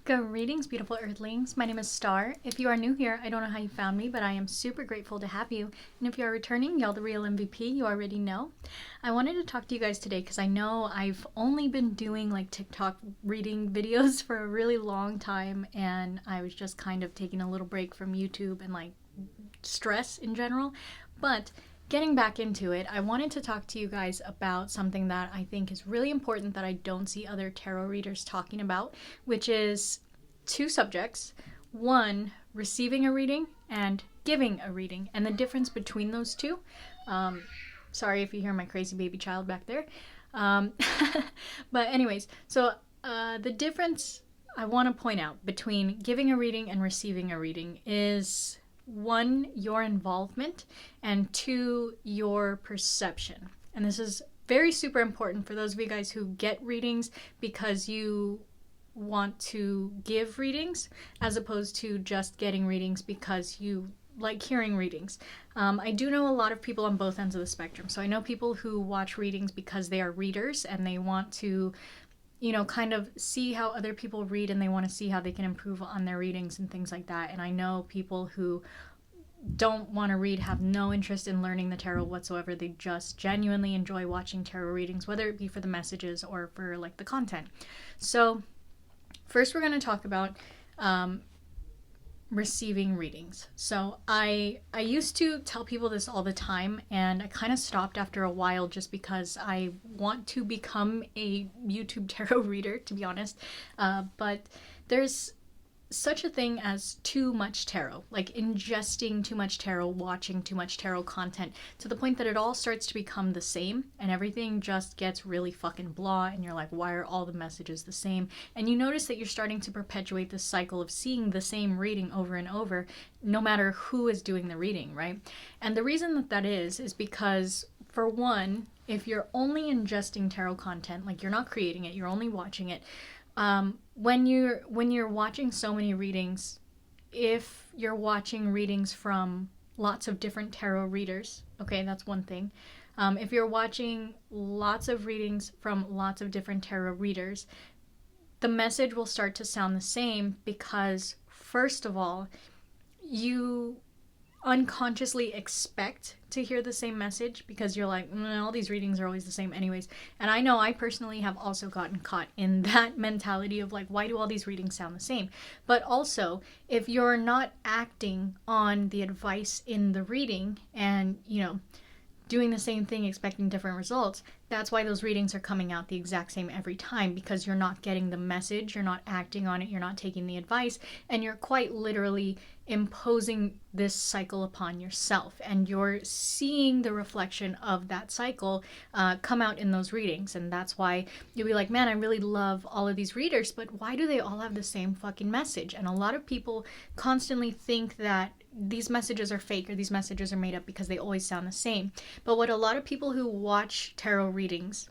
Greetings, beautiful earthlings. My name is Star. If you are new here, I don't know how you found me, but I am super grateful to have you. And if you are returning, y'all the real MVP, you already know. I wanted to talk to you guys today because I know I've only been doing like TikTok reading videos for a really long time, and I was just kind of taking a little break from YouTube and like stress in general. But getting back into it, I wanted to talk to you guys about something that I think is really important that I don't see other tarot readers talking about, which is two subjects. One, receiving a reading and giving a reading, and the difference between those two. Sorry if you hear my crazy baby child back there. But anyways, so the difference I want to point out between giving a reading and receiving a reading is one, your involvement, and two, your perception. And this is very super important for those of you guys who get readings because you want to give readings as opposed to just getting readings because you like hearing readings. I do know a lot of people on both ends of the spectrum. So I know people who watch readings because they are readers and they want to kind of see how other people read and they want to see how they can improve on their readings and things like that. And I know people who don't want to read, have no interest in learning the tarot whatsoever. They just genuinely enjoy watching tarot readings, whether it be for the messages or for like the content. So first we're going to talk about receiving readings. So I used to tell people this all the time, and I kind of stopped after a while just because I want to become a YouTube tarot reader, to be honest. But there's such a thing as too much tarot, like ingesting too much tarot, watching too much tarot content to the point that it all starts to become the same and everything just gets really fucking blah, and you're like, why are all the messages the same? And you notice that you're starting to perpetuate this cycle of seeing the same reading over and over, no matter who is doing the reading, right? And the reason that is because, for one, if you're only ingesting tarot content, like you're not creating it, you're only watching it, when you're watching so many readings, if you're watching readings from lots of different tarot readers, okay, that's one thing. If you're watching lots of readings from lots of different tarot readers, the message will start to sound the same because, first of all, you unconsciously expect to hear the same message because you're like, all these readings are always the same anyways. And I know I personally have also gotten caught in that mentality of like, why do all these readings sound the same? But also, if you're not acting on the advice in the reading and, doing the same thing expecting different results, that's why those readings are coming out the exact same every time, because you're not getting the message, you're not acting on it, you're not taking the advice, and you're quite literally imposing this cycle upon yourself, and you're seeing the reflection of that cycle come out in those readings. And that's why you'll be like, man, I really love all of these readers, but why do they all have the same fucking message? And a lot of people constantly think that these messages are fake or these messages are made up because they always sound the same. But what a lot of people who watch tarot readings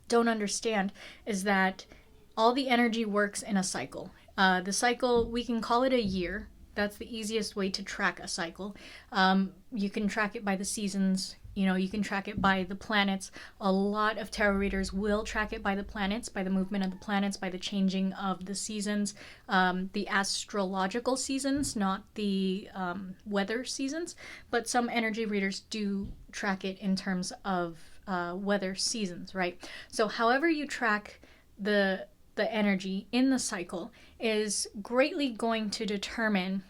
don't understand is that all the energy works in a cycle. The cycle, we can call it a year. That's the easiest way to track a cycle. You can track it by the seasons. You can track it by the planets. A lot of tarot readers will track it by the planets, by the movement of the planets, by the changing of the seasons, the astrological seasons, not the weather seasons. But some energy readers do track it in terms of weather seasons, right? So however you track the energy in the cycle is greatly going to determine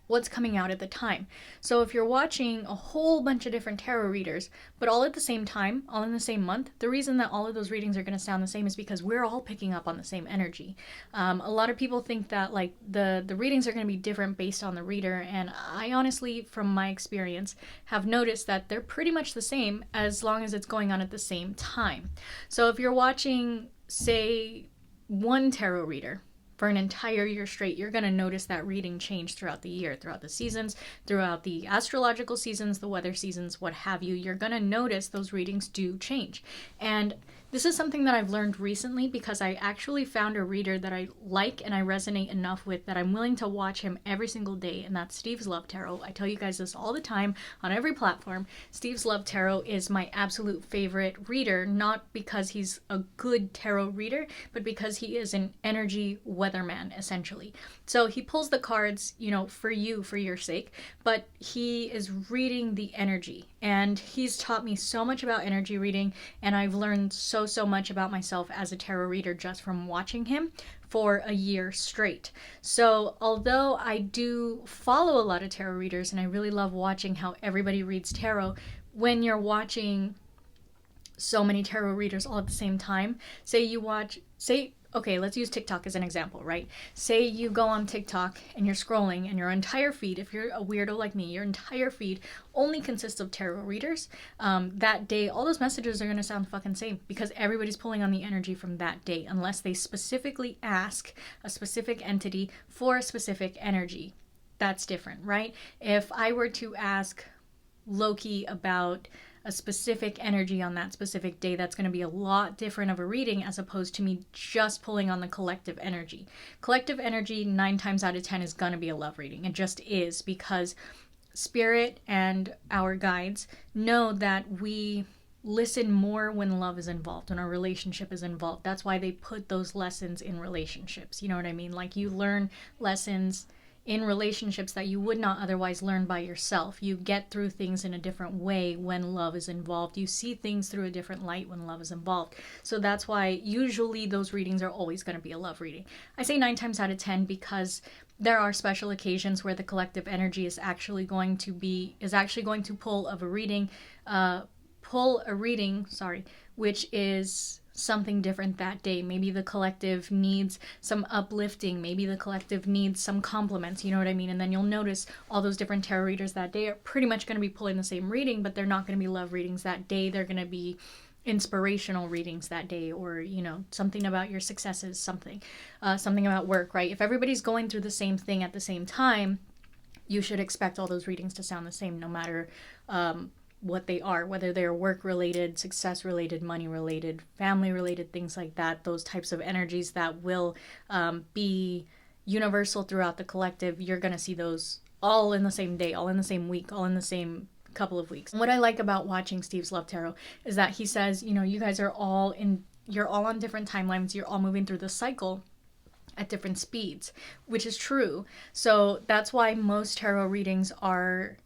what's coming out at the time. So if you're watching a whole bunch of different tarot readers, but all at the same time, all in the same month, the reason that all of those readings are going to sound the same is because we're all picking up on the same energy. A lot of people think that like the readings are going to be different based on the reader, and I honestly, from my experience, have noticed that they're pretty much the same as long as it's going on at the same time. So if you're watching, say, one tarot reader for an entire year straight, you're going to notice that reading change throughout the year, throughout the seasons, throughout the astrological seasons, the weather seasons, what have you. You're going to notice those readings do change. And This is something that I've learned recently because I actually found a reader that I like and I resonate enough with that I'm willing to watch him every single day, and that's Steve's Love Tarot. I tell you guys this all the time on every platform. Steve's Love Tarot is my absolute favorite reader, not because he's a good tarot reader, but because he is an energy weatherman, essentially. So he pulls the cards, for you, for your sake, but he is reading the energy. And he's taught me so much about energy reading, and I've learned so much about myself as a tarot reader just from watching him for a year straight. So although I do follow a lot of tarot readers and I really love watching how everybody reads tarot, when you're watching so many tarot readers all at the same time, okay, let's use TikTok as an example, right? Say you go on TikTok and you're scrolling and your entire feed, if you're a weirdo like me, your entire feed only consists of tarot readers. That day, all those messages are going to sound fucking same because everybody's pulling on the energy from that day unless they specifically ask a specific entity for a specific energy. That's different, right? If I were to ask Loki about a specific energy on that specific day, that's going to be a lot different of a reading as opposed to me just pulling on the collective energy. Collective energy 9 times out of 10 is going to be a love reading. It just is, because spirit and our guides know that we listen more when love is involved, when our relationship is involved. That's why they put those lessons in relationships. You know what I mean? Like, you learn lessons in relationships that you would not otherwise learn by yourself. You get through things in a different way when love is involved. You see things through a different light when love is involved. So that's why usually those readings are always going to be a love reading. I say 9 times out of 10 because there are special occasions where the collective energy is actually going to pull a reading, which is something different that day. Maybe the collective needs some uplifting, maybe the collective needs some compliments, you know what I mean? And then you'll notice all those different tarot readers that day are pretty much going to be pulling the same reading, but they're not going to be love readings that day. They're going to be inspirational readings that day, or something about your successes, something about work, right? If everybody's going through the same thing at the same time, you should expect all those readings to sound the same, no matter what they are, whether they're work related, success related, money related, family related, things like that. Those types of energies that will be universal throughout the collective, you're going to see those all in the same day, all in the same week, all in the same couple of weeks. And what I like about watching Steve's Love Tarot is that he says, you guys are you're all on different timelines, you're all moving through the cycle at different speeds, which is true. So that's why most tarot readings are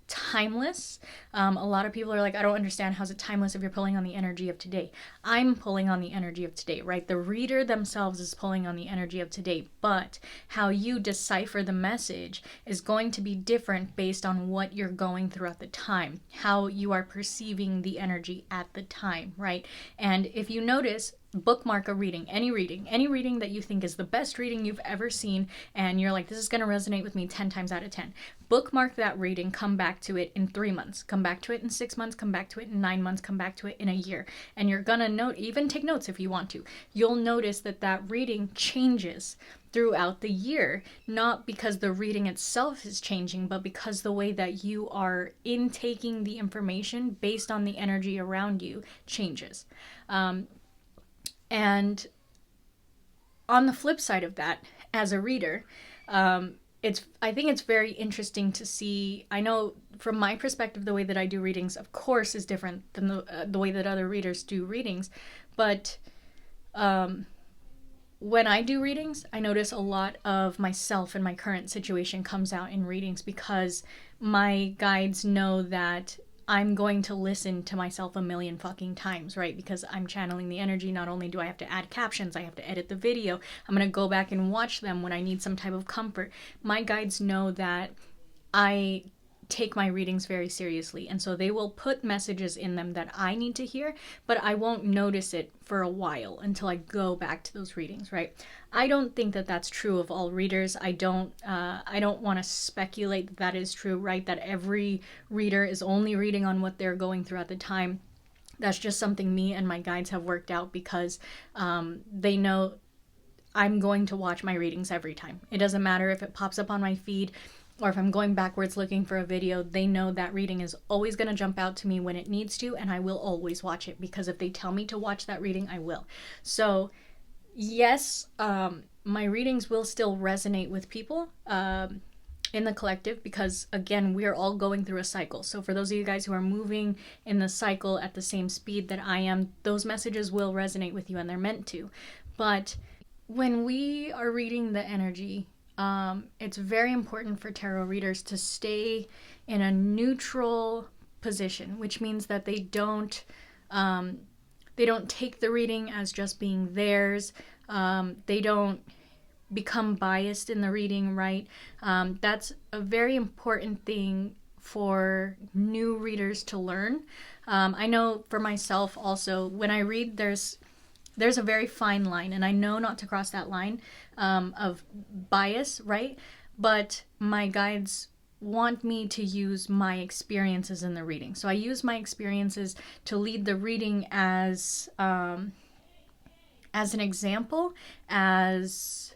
timeless. A lot of people are like, I don't understand, how's it timeless if you're pulling on the energy of today? I'm pulling on the energy of today, right? The reader themselves is pulling on the energy of today, but how you decipher the message is going to be different based on what you're going through at the time, how you are perceiving the energy at the time, right? And if you notice, bookmark a reading, any reading that you think is the best reading you've ever seen, and you're like, this is going to resonate with me 10 times out of 10. Bookmark that reading, come back to it in 3 months, come back to it in 6 months, come back to it in 9 months, come back to it in a year. And you're going to even take notes if you want to. You'll notice that reading changes throughout the year, not because the reading itself is changing, but because the way that you are intaking the information based on the energy around you changes. And on the flip side of that, as a reader, I think it's very interesting to see. I know from my perspective, the way that I do readings, of course, is different than the way that other readers do readings. But when I do readings, I notice a lot of myself and my current situation comes out in readings, because my guides know that I'm going to listen to myself a million fucking times, right? Because I'm channeling the energy. Not only do I have to add captions, I have to edit the video. I'm going to go back and watch them when I need some type of comfort. My guides know that I take my readings very seriously, and so they will put messages in them that I need to hear, but I won't notice it for a while until I go back to those readings, right? I don't think that that's true of all readers. I don't want to speculate that is true, right? That every reader is only reading on what they're going through at the time. That's just something me and my guides have worked out, because they know I'm going to watch my readings every time. It doesn't matter if it pops up on my feed or if I'm going backwards looking for a video, they know that reading is always going to jump out to me when it needs to, and I will always watch it, because if they tell me to watch that reading, I will. So yes, my readings will still resonate with people in the collective, because again, we're all going through a cycle. So for those of you guys who are moving in the cycle at the same speed that I am, those messages will resonate with you, and they're meant to. But when we are reading the energy, it's very important for tarot readers to stay in a neutral position, which means that they don't take the reading as just being theirs. They don't become biased in the reading, right? That's a very important thing for new readers to learn. I know for myself also, when I read, there's a very fine line, and I know not to cross that line of bias, right? But my guides want me to use my experiences in the reading. So I use my experiences to lead the reading as an example, as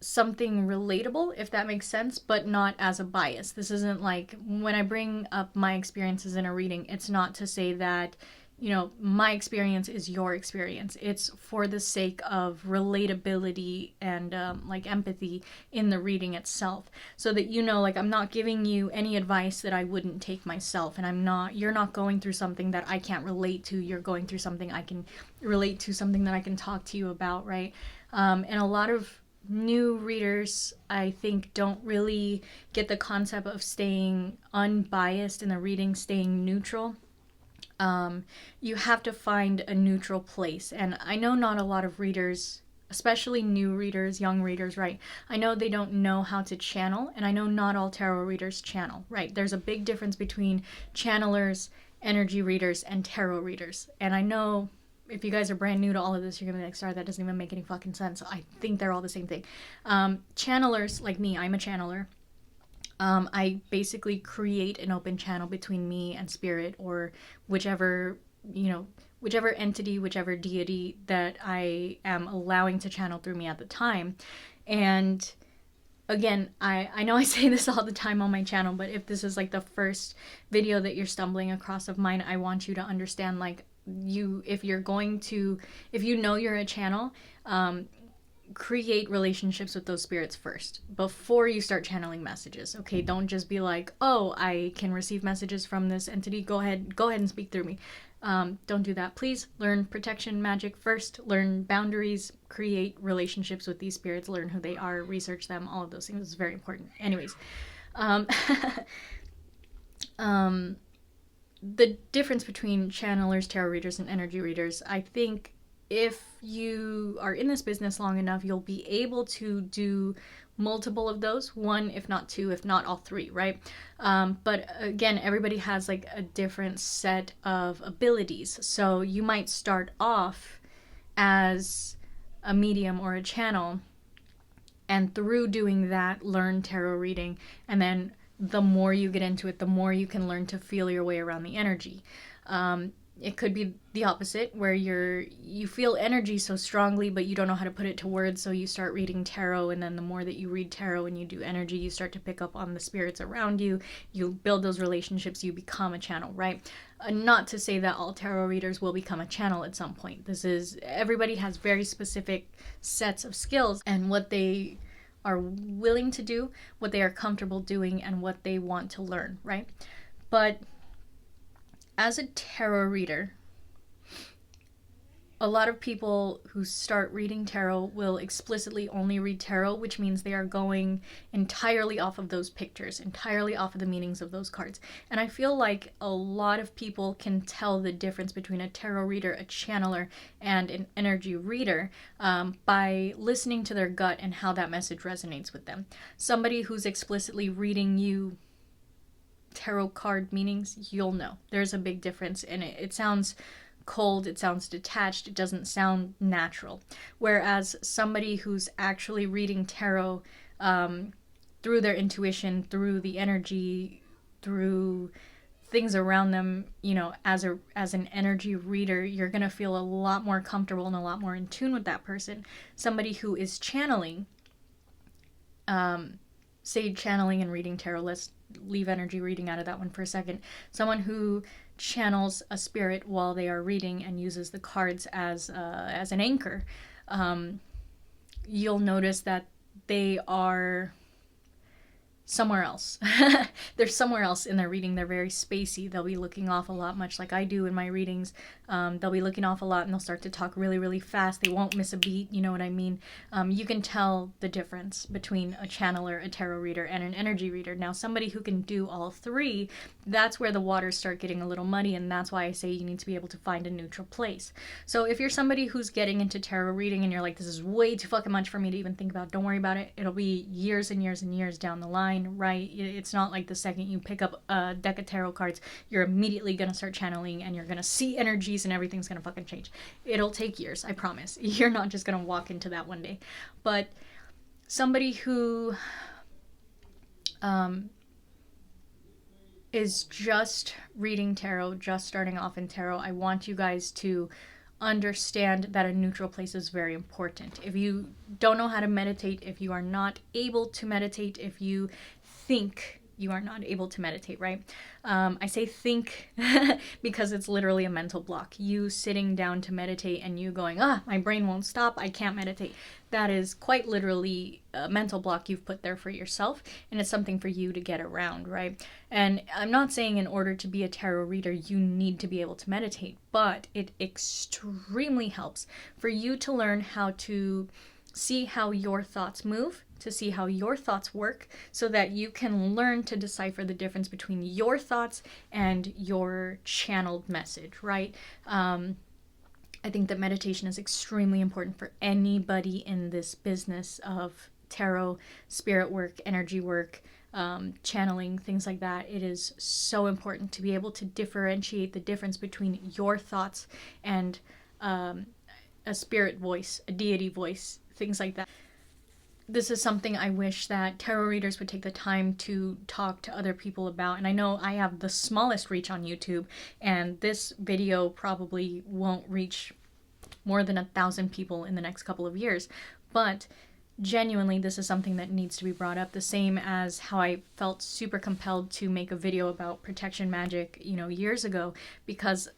something relatable, if that makes sense, but not as a bias. This isn't like, when I bring up my experiences in a reading, it's not to say that, you know, my experience is your experience. It's for the sake of relatability and like empathy in the reading itself, so that, you know, like, I'm not giving you any advice that I wouldn't take myself, and you're not going through something that I can't relate to. You're going through something I can relate to, something that I can talk to you about, right? And a lot of new readers, I think, don't really get the concept of staying unbiased in the reading, staying neutral. You have to find a neutral place. And I know not a lot of readers, especially new readers, young readers, right? I know they don't know how to channel, and I know not all tarot readers channel, right? There's a big difference between channelers, energy readers, and tarot readers. And I know if you guys are brand new to all of this, you're gonna be like, sorry, that doesn't even make any fucking sense. I think they're all the same thing. Channelers, like me, I'm a channeler. I basically create an open channel between me and spirit, or whichever entity, whichever deity that I am allowing to channel through me at the time. And again, I know I say this all the time on my channel, but if this is like the first video that you're stumbling across of mine, I want you to understand, like, if you know you're a channel, create relationships with those spirits first before you start channeling messages. Okay, don't just be like, oh, I can receive messages from this entity, go ahead and speak through me. Don't do that, please. Learn protection magic first, learn boundaries, create relationships with these spirits, learn who they are, research them. All of those things is very important. Anyways, the difference between channelers, tarot readers, and energy readers, I think if you are in this business long enough, you'll be able to do multiple of those, one, if not two, if not all three, right? But again, everybody has like a different set of abilities. So you might start off as a medium or a channel, and through doing that, learn tarot reading, and then the more you get into it, the more you can learn to feel your way around the energy. It could be the opposite, where you feel energy so strongly, but you don't know how to put it to words, so you start reading tarot, and then the more that you read tarot and you do energy, you start to pick up on the spirits around you, you build those relationships, you become a channel, right? Not to say that all tarot readers will become a channel at some point. Everybody has very specific sets of skills, and what they are willing to do, what they are comfortable doing, and what they want to learn, right? But as a tarot reader, a lot of people who start reading tarot will explicitly only read tarot, which means they are going entirely off of those pictures, entirely off of the meanings of those cards. And I feel like a lot of people can tell the difference between a tarot reader, a channeler, and an energy reader by listening to their gut and how that message resonates with them. Somebody who's explicitly reading you tarot card meanings, you'll know. There's a big difference, and it sounds cold, it sounds detached, it doesn't sound natural. Whereas somebody who's actually reading tarot through their intuition, through the energy, through things around them, you know, as an energy reader, you're going to feel a lot more comfortable and a lot more in tune with that person. Somebody who is channeling, say channeling and reading tarot, let's leave energy reading out of that one for a second. Someone who channels a spirit while they are reading and uses the cards as an anchor, you'll notice that they are somewhere else. They're somewhere else in their reading. They're very spacey. They'll be looking off a lot, much like I do in my readings. They'll be looking off a lot, and they'll start to talk really, really fast. They won't miss a beat, you know what I mean? You can tell the difference between a channeler, a tarot reader, and an energy reader. Now, somebody who can do all three, that's where the waters start getting a little muddy, and that's why I say you need to be able to find a neutral place. So if you're somebody who's getting into tarot reading and you're like, this is way too fucking much for me to even think about, don't worry about it. It'll be years and years and years down the line, right? It's not like the second you pick up a deck of tarot cards, you're immediately going to start channeling and you're going to see energies and everything's going to fucking change. It'll take years, I promise. You're not just going to walk into that one day. But somebody who is just reading tarot, just starting off in tarot, I want you guys to understand that a neutral place is very important. If you don't know how to meditate, if you are not able to meditate, if you think you are not able to meditate, right? I say think because it's literally a mental block. You sitting down to meditate and you going, my brain won't stop, I can't meditate. That is quite literally a mental block you've put there for yourself, and it's something for you to get around, right? And I'm not saying in order to be a tarot reader, you need to be able to meditate, but it extremely helps for you to learn how to see how your thoughts move, to see how your thoughts work, so that you can learn to decipher the difference between your thoughts and your channeled message, right? I think that meditation is extremely important for anybody in this business of tarot, spirit work, energy work, channeling, things like that. It is so important to be able to differentiate the difference between your thoughts and a spirit voice, a deity voice, things like that. This is something I wish that tarot readers would take the time to talk to other people about. And I know I have the smallest reach on YouTube, and this video probably won't reach more than 1,000 people in the next couple of years. But genuinely, this is something that needs to be brought up. The same as how I felt super compelled to make a video about protection magic, years ago, because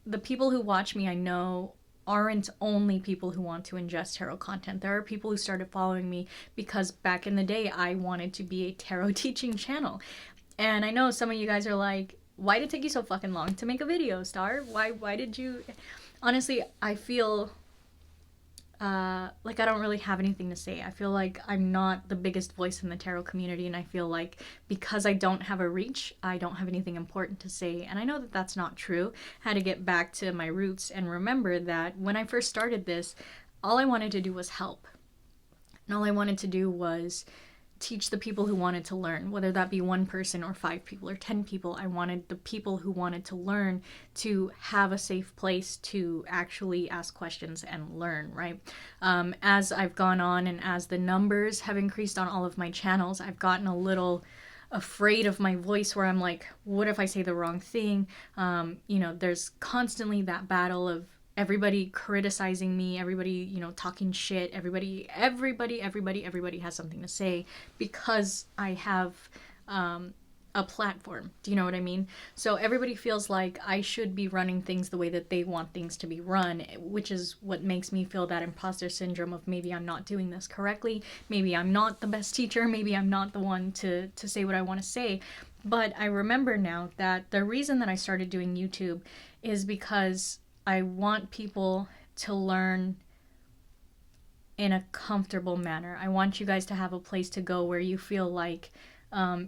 the people who watch me, I know, aren't only people who want to ingest tarot content. There are people who started following me because back in the day I wanted to be a tarot teaching channel. And I know some of you guys are like, why did it take you so fucking long to make a video, Star? Why did you... Honestly, I feel like I don't really have anything to say. I feel like I'm not the biggest voice in the tarot community, and I feel like because I don't have a reach, I don't have anything important to say. And I know that that's not true. I had to get back to my roots and remember that when I first started this, all I wanted to do was help. And all I wanted to do was teach the people who wanted to learn, whether that be one person or 5 people or 10 people. I wanted the people who wanted to learn to have a safe place to actually ask questions and learn, right? As I've gone on and as the numbers have increased on all of my channels, I've gotten a little afraid of my voice where I'm like, what if I say the wrong thing? There's constantly that battle of everybody criticizing me, everybody, talking shit, everybody has something to say because I have a platform. Do you know what I mean? So everybody feels like I should be running things the way that they want things to be run, which is what makes me feel that imposter syndrome of maybe I'm not doing this correctly, maybe I'm not the best teacher, maybe I'm not the one to say what I want to say. But I remember now that the reason that I started doing YouTube is because I want people to learn in a comfortable manner. I want you guys to have a place to go where you feel like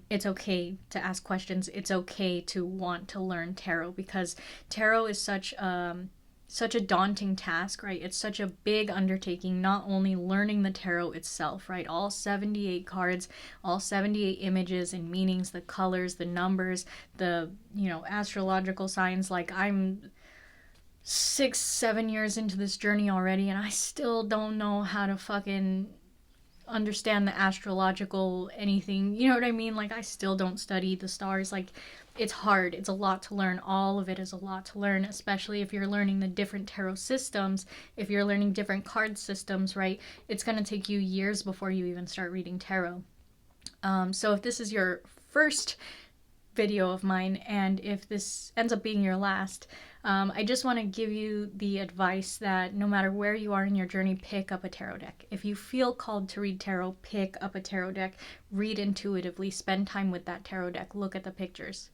it's okay to ask questions. It's okay to want to learn tarot, because tarot is such a daunting task, right? It's such a big undertaking, not only learning the tarot itself, right? All 78 cards, all 78 images and meanings, the colors, the numbers, the, astrological signs. Like, I'm 6-7 years into this journey already, and I still don't know how to fucking understand the astrological anything. You know what I mean? Like, I still don't study the stars. Like, it's hard. It's a lot to learn. All of it is a lot to learn, especially if you're learning the different tarot systems, if you're learning different card systems, right? It's going to take you years before you even start reading tarot. So if this is your first video of mine, and if this ends up being your last, I just want to give you the advice that no matter where you are in your journey, pick up a tarot deck. If you feel called to read tarot, pick up a tarot deck, read intuitively, spend time with that tarot deck, look at the pictures.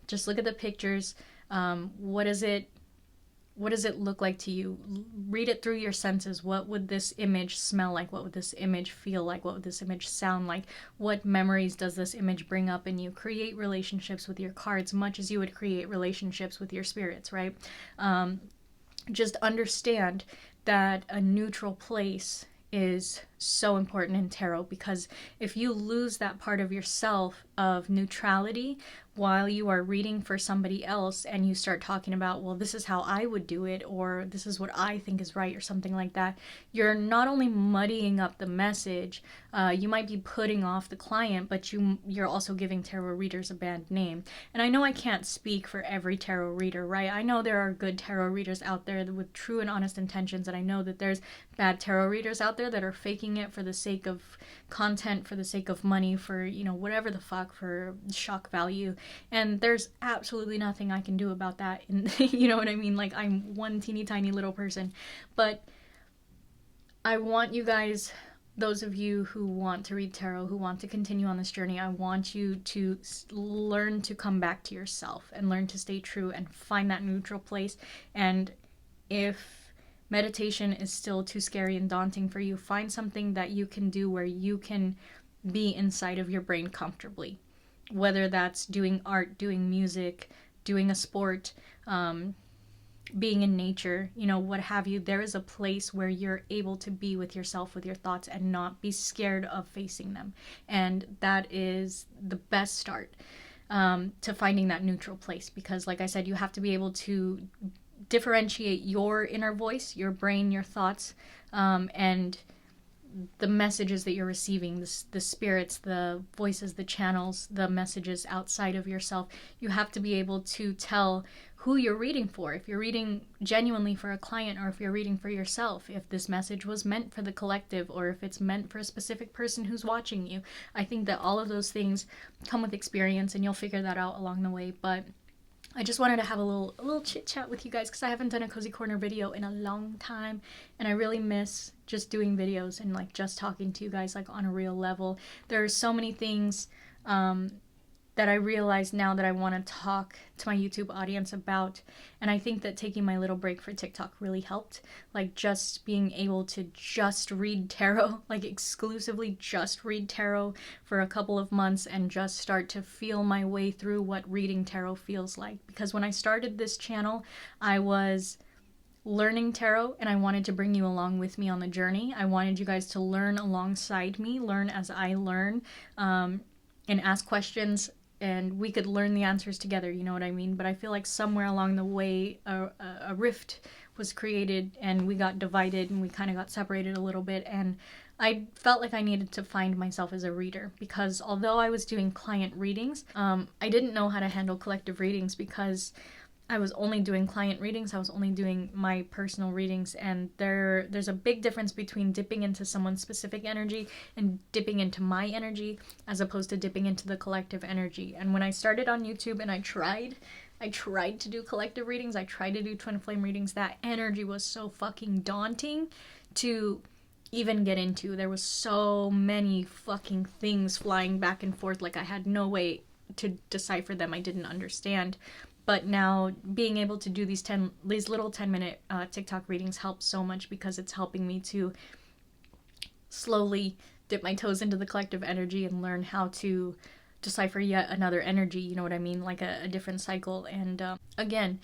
Just look at the pictures. What does it look like to you? Read it through your senses. What would this image smell like? What would this image feel like? What would this image sound like? What memories does this image bring up in you? Create relationships with your cards much as you would create relationships with your spirits, right? Just understand that a neutral place is so important in tarot, because if you lose that part of yourself of neutrality while you are reading for somebody else and you start talking about, well, this is how I would do it, or this is what I think is right, or something like that, you're not only muddying up the message, you might be putting off the client, but you're also giving tarot readers a bad name. And I know I can't speak for every tarot reader, right? I know there are good tarot readers out there with true and honest intentions, and I know that there's bad tarot readers out there that are faking it for the sake of content, for the sake of money, for, whatever the fuck, for shock value. And there's absolutely nothing I can do about that. And you know what I mean? Like, I'm one teeny tiny little person. But I want you guys, those of you who want to read tarot, who want to continue on this journey, I want you to learn to come back to yourself and learn to stay true and find that neutral place. And if meditation is still too scary and daunting for you, find something that you can do where you can be inside of your brain comfortably. Whether that's doing art, doing music, doing a sport, being in nature, what have you. There is a place where you're able to be with yourself, with your thoughts, and not be scared of facing them. And that is the best start to finding that neutral place, because like I said, you have to be able to differentiate your inner voice, your brain, your thoughts, and the messages that you're receiving, the spirits, the voices, the channels, the messages outside of yourself. You have to be able to tell who you're reading for. If you're reading genuinely for a client, or if you're reading for yourself, if this message was meant for the collective, or if it's meant for a specific person who's watching you. I think that all of those things come with experience, and you'll figure that out along the way. But I just wanted to have a little chit chat with you guys, because I haven't done a Cozy Corner video in a long time, and I really miss just doing videos and like just talking to you guys like on a real level. There are so many things that I realize now that I want to talk to my YouTube audience about, and I think that taking my little break for TikTok really helped. Like, just being able to just read tarot, like exclusively just read tarot for a couple of months, and just start to feel my way through what reading tarot feels like. Because when I started this channel, I was learning tarot, and I wanted to bring you along with me on the journey. I wanted you guys to learn alongside me, learn as I learn, and ask questions, and we could learn the answers together, you know what I mean? But I feel like somewhere along the way, a rift was created, and we got divided, and we kind of got separated a little bit, and I felt like I needed to find myself as a reader, because although I was doing client readings, I didn't know how to handle collective readings, because I was only doing client readings, I was only doing my personal readings, and there's a big difference between dipping into someone's specific energy and dipping into my energy, as opposed to dipping into the collective energy. And when I started on YouTube and I tried to do collective readings, I tried to do twin flame readings, that energy was so fucking daunting to even get into. There was so many fucking things flying back and forth, like I had no way to decipher them. I didn't understand. But now being able to do these little 10-minute TikTok readings helps so much, because it's helping me to slowly dip my toes into the collective energy and learn how to decipher yet another energy, you know what I mean? Like a different cycle. And again,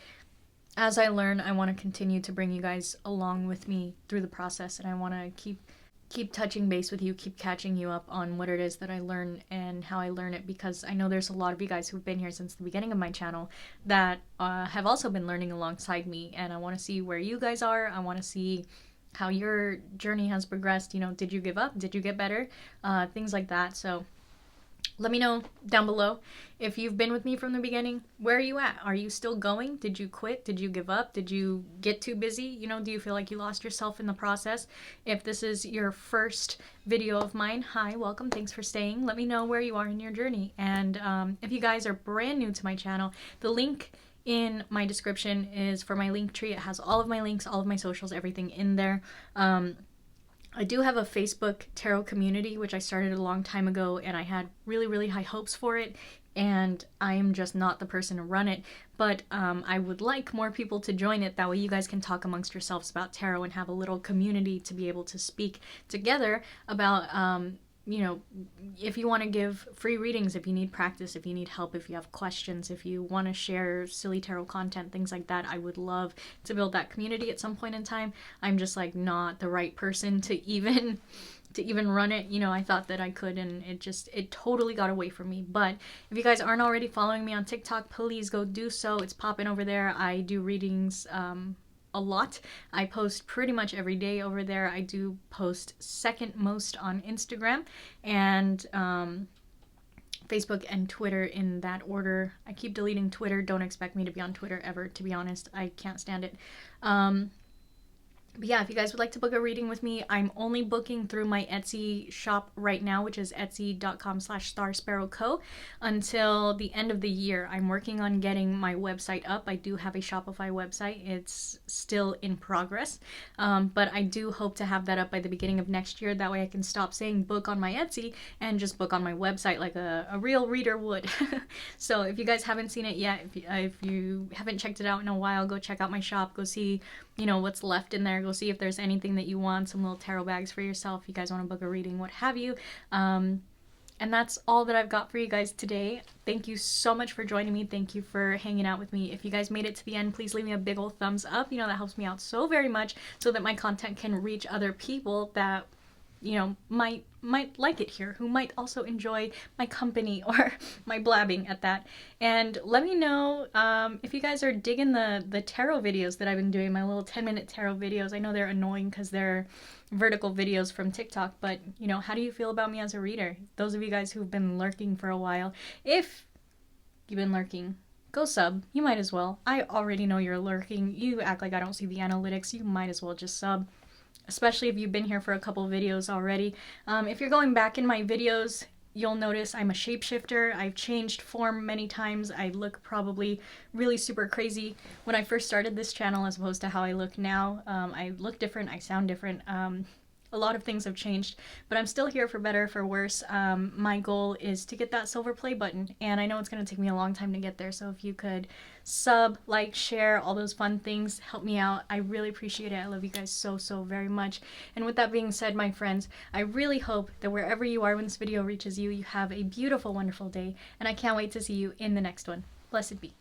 as I learn, I want to continue to bring you guys along with me through the process, and I want to keep touching base with you, keep catching you up on what it is that I learn and how I learn it, because I know there's a lot of you guys who've been here since the beginning of my channel that have also been learning alongside me, and I want to see where you guys are. I want to see how your journey has progressed. Did you give up? Did you get better? Things like that. So Let me know down below if you've been with me from the beginning. Where are you at? Are you still going? Did you quit? Did you give up? Did you get too busy? You know, do you feel like you lost yourself in the process? If this is your first video of mine, hi, welcome, thanks for staying. Let me know where you are in your journey. And if you guys are brand new to my channel, the link in my description is for my link tree. It has all of my links, all of my socials, everything in there. I do have a Facebook tarot community, which I started a long time ago, and I had really, really high hopes for it, and I am just not the person to run it, but I would like more people to join it. That way you guys can talk amongst yourselves about tarot and have a little community to be able to speak together about you know, if you want to give free readings, if you need practice, if you need help, if you have questions, if you want to share silly tarot content, things like that, I would love to build that community at some point in time. I'm just like not the right person to even run it. You know, I thought that I could, and it totally got away from me. But if you guys aren't already following me on TikTok, please go do so. It's popping over there. I do readings a lot. I post pretty much every day over there. I do post second most on Instagram and Facebook and Twitter in that order. I keep deleting Twitter. Don't expect me to be on Twitter ever, to be honest. I can't stand it. But yeah, if you guys would like to book a reading with me, I'm only booking through my Etsy shop right now, which is etsy.com/starsparrowco, until the end of the year. I'm working on getting my website up. I do have a Shopify website. It's still in progress, but I do hope to have that up by the beginning of next year. That way I can stop saying book on my Etsy and just book on my website like a real reader would. So if you guys haven't seen it yet, if you haven't checked it out in a while, go check out my shop. Go see, you know, what's left in there. Go see if there's anything that you want, some little tarot bags for yourself. You guys want to book a reading, what have you. And that's all that I've got for you guys today. Thank you so much for joining me. Thank you for hanging out with me. If you guys made it to the end, please leave me a big old thumbs up. You know, that helps me out so very much so that my content can reach other people that, you know, might like it here, who might also enjoy my company or my blabbing at that. And let me know if you guys are digging the tarot videos that I've been doing, my little 10-minute tarot videos. I know they're annoying because they're vertical videos from TikTok, but, you know, how do you feel about me as a reader? Those of you guys who've been lurking for a while, if you've been lurking, go sub. You might as well. I already know you're lurking. You act like I don't see the analytics. You might as well just sub. Especially if you've been here for a couple videos already. If you're going back in my videos, you'll notice I'm a shapeshifter. I've changed form many times. I look probably really super crazy when I first started this channel as opposed to how I look now. I look different, I sound different. A lot of things have changed, but I'm still here for better, for worse. My goal is to get that silver play button, and I know it's going to take me a long time to get there, so if you could sub, like, share, all those fun things, help me out. I really appreciate it. I love you guys so, so very much. And with that being said, my friends, I really hope that wherever you are when this video reaches you, you have a beautiful, wonderful day, and I can't wait to see you in the next one. Blessed be.